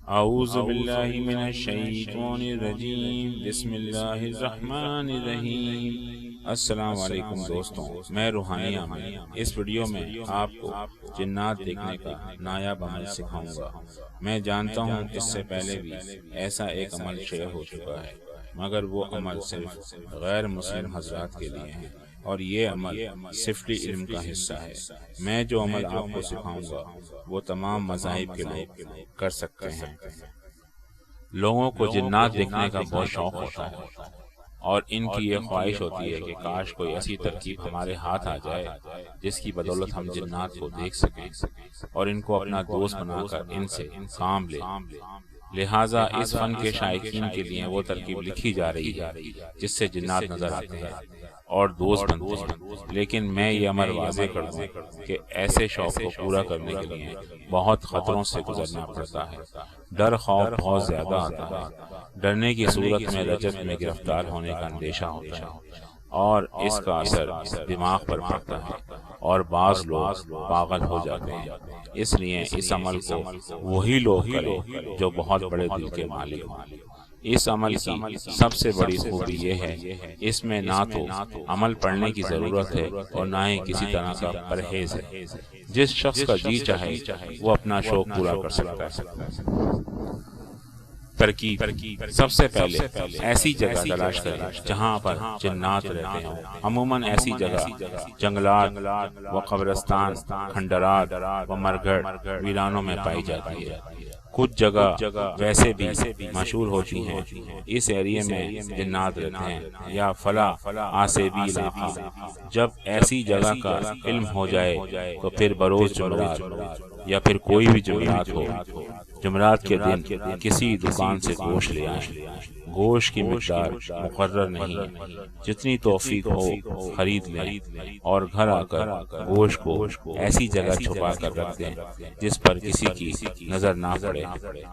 اعوذ باللہ من الشیطان الرجیم، بسم اللہ الرحمن الرحیم۔ السلام علیکم دوستوں، میں روحانی عامر اس ویڈیو میں آپ کو جنات دیکھنے کا نایاب عمل سکھاؤں گا۔ میں جانتا ہوں اس سے پہلے بھی ایسا ایک عمل شیئر ہو چکا ہے، مگر وہ عمل صرف غیر مسلم حضرات کے لیے ہیں اور یہ عمل سفلی علم کا حصہ ہے۔ میں جو عمل آپ کو سکھاؤں گا وہ تمام مذاہب کے لوگ کر سکتے ہیں۔ لوگوں کو جنات دیکھنے کا بہت شوق ہوتا ہے اور ان کی یہ خواہش ہوتی ہے کہ کاش کوئی ایسی ترکیب ہمارے ہاتھ آ جائے جس کی بدولت ہم جنات کو دیکھ سکیں اور ان کو اپنا دوست بنا کر ان سے کام لیں۔ لہٰذا اس فن کے شائقین کے لیے وہ ترکیب لکھی جا رہی ہے جس سے جنات نظر آتے ہیں اور دوست بنتے ہیں۔ لیکن میں یہ امر واضح کر دوں کہ ایسے شوق کو پورا کرنے کے لیے بہت خطروں سے گزرنا پڑتا ہے۔ ڈر خوف بہت زیادہ آتا ہے۔ ڈرنے کی صورت میں رجت میں گرفتار ہونے کا اندیشہ ہوتا ہے اور اس کا اثر دماغ پر پڑتا ہے اور بعض لوگ پاگل ہو جاتے ہیں۔ اس لیے اس عمل کو وہی لوگ کریں جو بہت بڑے دل کے مالک ہوں۔ اس عمل کی سب سے بڑی خوبی یہ ہے، اس میں نہ تو عمل پڑھنے کی ضرورت ہے اور نہ ہی کسی طرح کا پرہیز ہے۔ جس شخص کا جی چاہے وہ اپنا شوق پورا کر سکتا ہے۔ ترکیب: سب سے پہلے ایسی جگہ تلاش کریں جہاں پر جنات رہتے ہوں۔ عموماً ایسی جگہ جنگلات و قبرستان، کھنڈرات و مرگھر ویرانوں میں پائی جاتی ہے۔ کچھ جگہ ویسے بھی مشہور ہوتی ہیں، اس ایریے میں جنات رہتے ہیں یا فلاں آسیبی علاقہ۔ جب ایسی جگہ کا علم ہو جائے تو پھر بروز جمعرات یا پھر کوئی بھی جمعرات ہو، جمعرات کے دن کسی دکان سے گوشت لے آئیں۔ گوشت کی مقدار مقرر نہیں ہے، جتنی توفیق ہو خرید لیں اور گھر آ کر گوشت کو ایسی جگہ چھپا کر رکھ دیں جس پر کسی کی نظر نہ پڑے،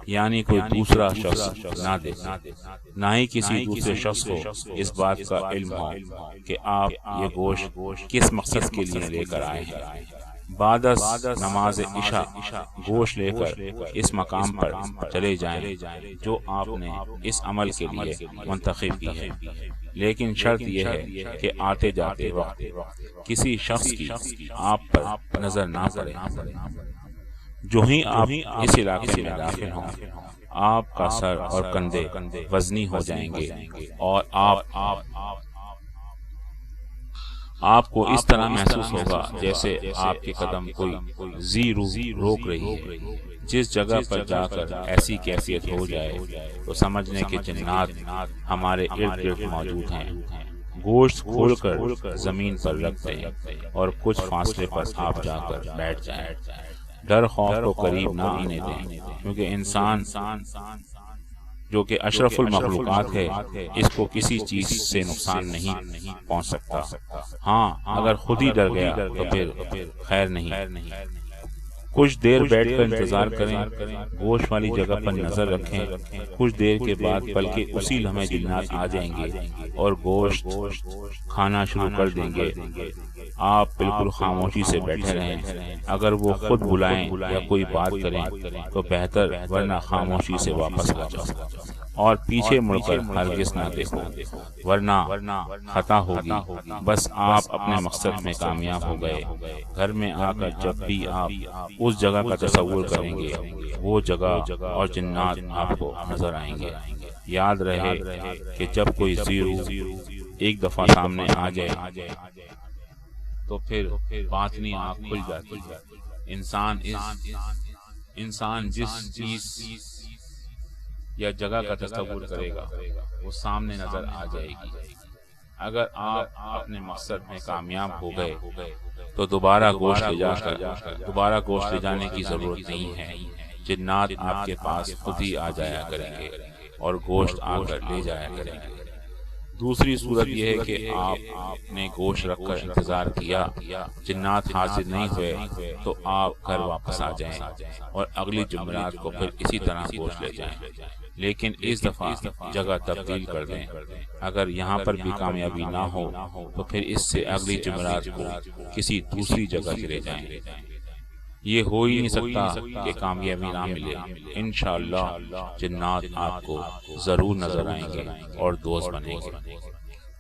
یعنی کوئی دوسرا شخص نہ دیکھے۔ نہ ہی کسی دوسرے شخص کو اس بات کا علم ہو کہ آپ یہ گوشت کس مقصد کے لیے لے کر آئے ہیں۔ بعد از نماز عشاء گوشت لے کر اس مقام پر چلے جائیں جو آپ نے اس عمل کے لیے منتخب کی ہے، لیکن شرط یہ ہے کہ آتے جاتے وقت کسی شخص کی آپ پر نظر نہ پڑے۔ جو ہی آپ اس علاقے میں داخل ہوں، آپ کا سر اور کندھے وزنی ہو جائیں گے اور آپ کو اس طرح محسوس ہوگا جیسے آپ کے قدم کوئی ذی روح روک رہی ہے۔ جس جگہ پر جا کر ایسی کیفیت ہو جائے تو سمجھ لیں کہ جنات ہمارے ارد گرد موجود ہیں۔ گوشت کھول کر زمین پر رکھ دیں اور کچھ فاصلے پر آپ جا کر بیٹھ جائیں۔ ڈر خوف کو قریب نہ آنے دیں، کیونکہ انسان جو کہ اشرف المخلوقات ہے، اس کو کسی چیز سے نقصان نہیں پہنچ سکتا۔ ہاں، اگر خود ہی ڈر گیا تو پھر خیر نہیں۔ کچھ دیر بیٹھ کر انتظار کریں، گوشت والی جگہ پر نظر رکھیں۔ کچھ دیر کے بعد بلکہ اسی لمحے جنات آ جائیں گے اور گوشت کھانا شروع کر دیں گے۔ آپ بالکل خاموشی سے بیٹھے رہیں۔ اگر وہ خود بلائیں یا کوئی بات کریں تو بہتر، ورنہ خاموشی سے واپس آ جاؤ اور پیچھے مڑ کر ہرگز نہ دیکھو، ورنہ خطا ہوگی۔ بس آپ اپنے مقصد میں کامیاب ہو گئے۔ گھر میں آ کر جب بھی آپ اس جگہ کا تصور کریں گے، وہ جگہ اور جنات آپ کو نظر آئیں گے۔ یاد رہے کہ جب کوئی ذی روح ایک دفعہ سامنے آ جائے تو پھر باطنی آنکھ کھل جاتی ہے۔ انسان جس چیز یا جگہ کا تصور کرے گا وہ سامنے نظر آ جائے گی۔ اگر آپ اپنے مقصد میں کامیاب ہو گئے تو دوبارہ گوشت لے جانے کی ضرورت نہیں ہے۔ جنات آپ کے پاس خود ہی آ جایا کریں گے اور گوشت آ کر لے جایا کریں گے۔ دوسری صورت یہ ہے کہ آپ نے گوشت رکھ کر انتظار کیا، جنات حاضر نہیں ہوئے تو آپ گھر واپس آ جائیں اور اگلی جمعرات کو پھر اسی طرح گوشت لے جائیں، لیکن اس دفعہ جگہ تبدیل کر دیں۔ اگر یہاں پر بھی کامیابی نہ ہو تو پھر اس سے اگلی جمعرات کو کسی دوسری جگہ چلے جائیں۔ یہ ہو ہی نہیں سکتا کہ کامیابی نہ ملے۔ انشاءاللہ جنات آپ کو ضرور نظر آئیں گے اور دوست بنیں گے۔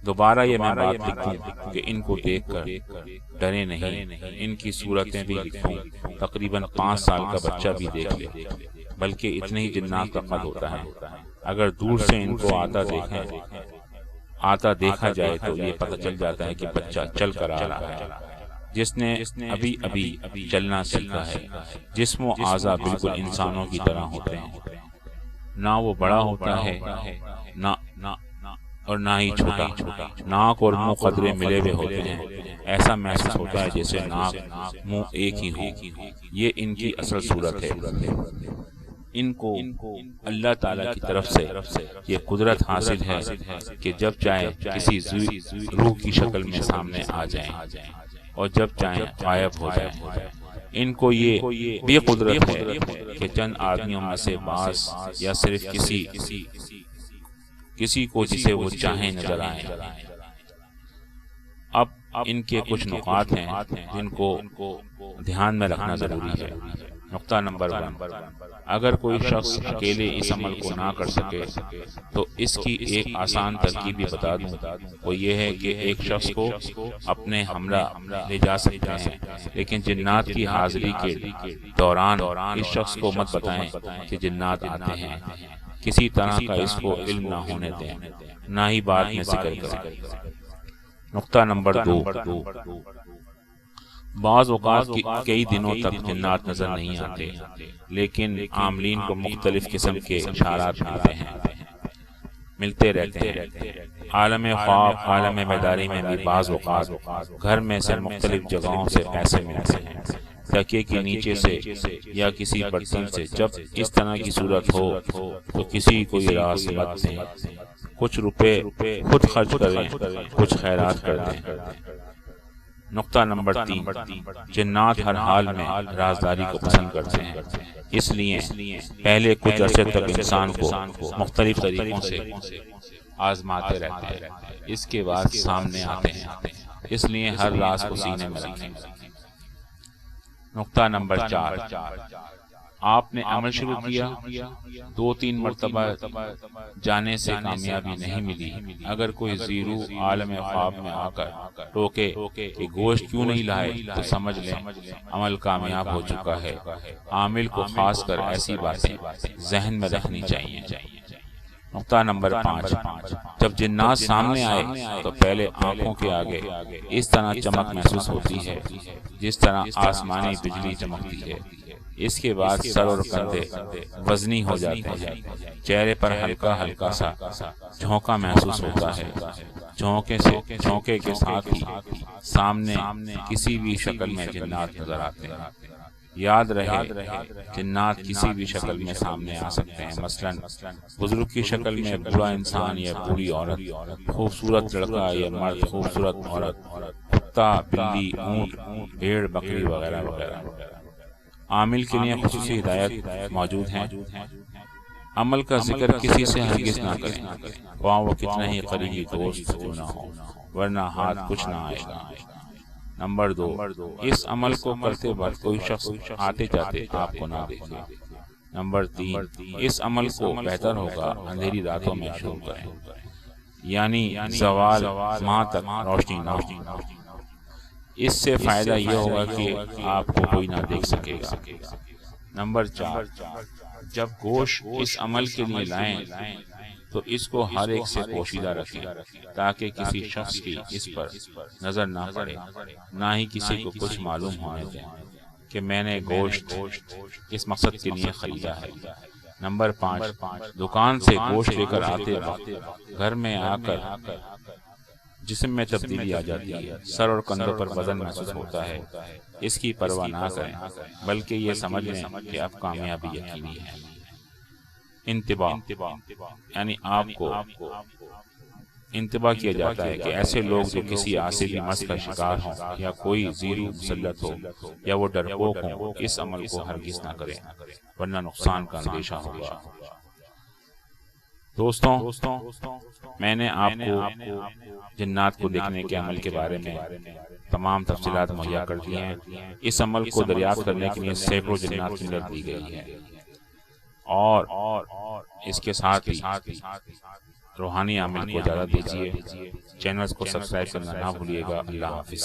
دوبارہ یہ میں بات لکھوں کہ ان کو دیکھ کر ڈرے نہیں، ان کی صورتیں بھی لکھوں، تقریباً 5 سال کا بچہ بھی دیکھ لے، بلکہ اتنے ہی جنات کا قد ہوتا ہے۔ اگر دور سے ان کو آتا دیکھا جائے تو یہ پتہ چل جاتا ہے کہ بچہ چل کر آ رہا ہے، جس نے ابھی چلنا سیکھا ہے۔ جسم و اعضاء بالکل انسانوں کی طرح ہوتے ہیں، نہ وہ بڑا ہوتا ہے نہ ہی چھوٹا، ناک اور منہ قدرے ملے ہوئے ہوتے ہیں، ایسا محسوس ہوتا ہے جیسے ناک منہ ایک ہی ہو۔ یہ ان کی اصل صورت ہے۔ ان کو اللہ تعالیٰ کی طرف سے یہ قدرت حاصل ہے کہ جب چاہے کسی روح کی شکل میں سامنے آ جائیں اور جب چاہیں غائب ہو جائیں۔ ان کو یہ بھی قدرت ہے کہ چند آدمیوں میں سے بعض یا صرف کسی کو جسے وہ چاہیں نظر آئیں۔ اب ان کے کچھ نکات ہیں جن کو دھیان میں رکھنا ضروری ہے۔ نقطہ نمبر 1، اگر کوئی شخص اکیلے اس عمل کو نہ کر سکے تو اس کی ایک آسان ترکیب بھی بتا دوں، وہ یہ ہے کہ ایک شخص کو اپنے ہمراہ لے جا سکتے ہیں، لیکن جنات کی حاضری کے دوران اس شخص کو مت بتائیں کہ جنات آتے ہیں، کسی طرح کا اس کو علم نہ ہونے دیں، نہ ہی بعد میں ذکر کریں۔ نقطہ نمبر 2، بعض اوقات کئی دنوں تک جنات نظر نہیں آتے، لیکن عاملین کو مختلف قسم کے اشارات ملتے رہتے ہیں۔ عالم خواب، عالم بیداری میں بھی بعض اوقات گھر میں سے مختلف جگہوں سے پیسے ملتے ہیں، تکیے کے نیچے سے یا کسی برتن سے۔ جب اس طرح کی صورت ہو تو کسی کو یہ راز مت دیں، کچھ روپے خود خرچ کریں، کچھ خیرات کر دیں۔ نقطہ نمبر 3، جنات ہر حال میں رازداری کو پسند کرتے ہیں، اس لیے پہلے کچھ عرصے تک انسان کو مختلف طریقوں سے آزماتے رہتے ہیں، اس کے بعد سامنے آتے ہیں، اس لیے ہر راز کو سینے میں رکھیں۔ نقطہ نمبر 4، آپ نے عمل شروع کیا، 2-3 مرتبہ جانے سے کامیابی نہیں ملی، اگر کوئی زیرو عالم خواب میں آ کر ٹوکے کہ گوشت کیوں نہیں لائے تو سمجھ لیں عمل کامیاب ہو چکا ہے۔ عامل کو خاص کر ایسی باتیں ذہن میں رکھنی چاہیے۔ نقطہ نمبر 5، جب جنات سامنے آئے تو پہلے آنکھوں کے آگے اس طرح چمک محسوس ہوتی ہے جس طرح آسمانی بجلی چمکتی ہے، اس کے بعد سر اور کندھے وزنی ہو جاتے ہیں، چہرے پر ہلکا ہلکا سا جھونکا محسوس ہوتا ہے، جھونکے کے ساتھ ہی سامنے کسی بھی شکل میں جنات نظر آتے ہیں۔ یاد رہے جنات کسی بھی شکل میں سامنے آ سکتے ہیں، مثلا بزرگ کی شکل میں بوڑھا انسان یا بوڑھی عورت، خوبصورت لڑکا یا مرد، خوبصورت عورت، کتا، بلی، اونٹ، بھیڑ، بکری وغیرہ وغیرہ۔ عامل کے لیے خصوصی ہدایت موجود ہیں، عمل کا ذکر کسی سے ہرگز نہ کریں، خواہ وہ کتنا ہی قریبی دوست کیوں نہ ہو، ورنہ ہاتھ کچھ نہ آئے گا۔ نمبر 2، اس عمل کو کرتے وقت کوئی شخص آتے جاتے آپ کو نہ دیکھے۔ نمبر 3، اس عمل کو بہتر ہوگا اندھیری راتوں میں شروع کریں، یعنی زوال ماہ تک روشنی نہ ہو۔ اس سے فائدہ یہ ہوگا کہ آپ کو کوئی نہ دیکھ سکے گا۔ نمبر 4، جب گوشت اس عمل کے لیے لائیں تو اس کو ہر ایک سے پوشیدہ رکھیں تاکہ کسی شخص کی اس پر نظر نہ پڑے، نہ ہی کسی کو کچھ معلوم ہونے دیں کہ میں نے گوشت اس مقصد کے لیے خریدا ہے۔ نمبر 5، دکان سے گوشت لے کر آتے وقت گھر میں آ کر جسم میں تبدیلی آ جاتی ہے، سر اور کندھوں پر وزن محسوس ہوتا ہے، اس کی پرواہ نہ کریں، بلکہ یہ سمجھ لیں کہ اب کامیابی یقینی ہے۔ انتباہ، یعنی آپ کو انتباہ کیا جاتا ہے کہ ایسے لوگ جو کسی عاصفی مس کا شکار ہوں یا کوئی زیرو مسلط ہو یا وہ ڈرپوک ہوں، اس عمل کو ہرگز نہ کریں ورنہ نقصان کا اندیشہ ہوگا۔ دوستوں میں نے آپ کو جنات کو دیکھنے کے عمل کے بارے میں تمام تفصیلات مہیا کر دی ہیں۔ اس عمل کو دریافت کرنے کے لیے سینکڑوں جنات کی مدد دی گئی ہے، اور اس کے ساتھ ہی روحانی عمل کو اجازت دیجیے۔ چینلز کو سبسکرائب کرنا نہ بھولیے گا۔ اللہ حافظ۔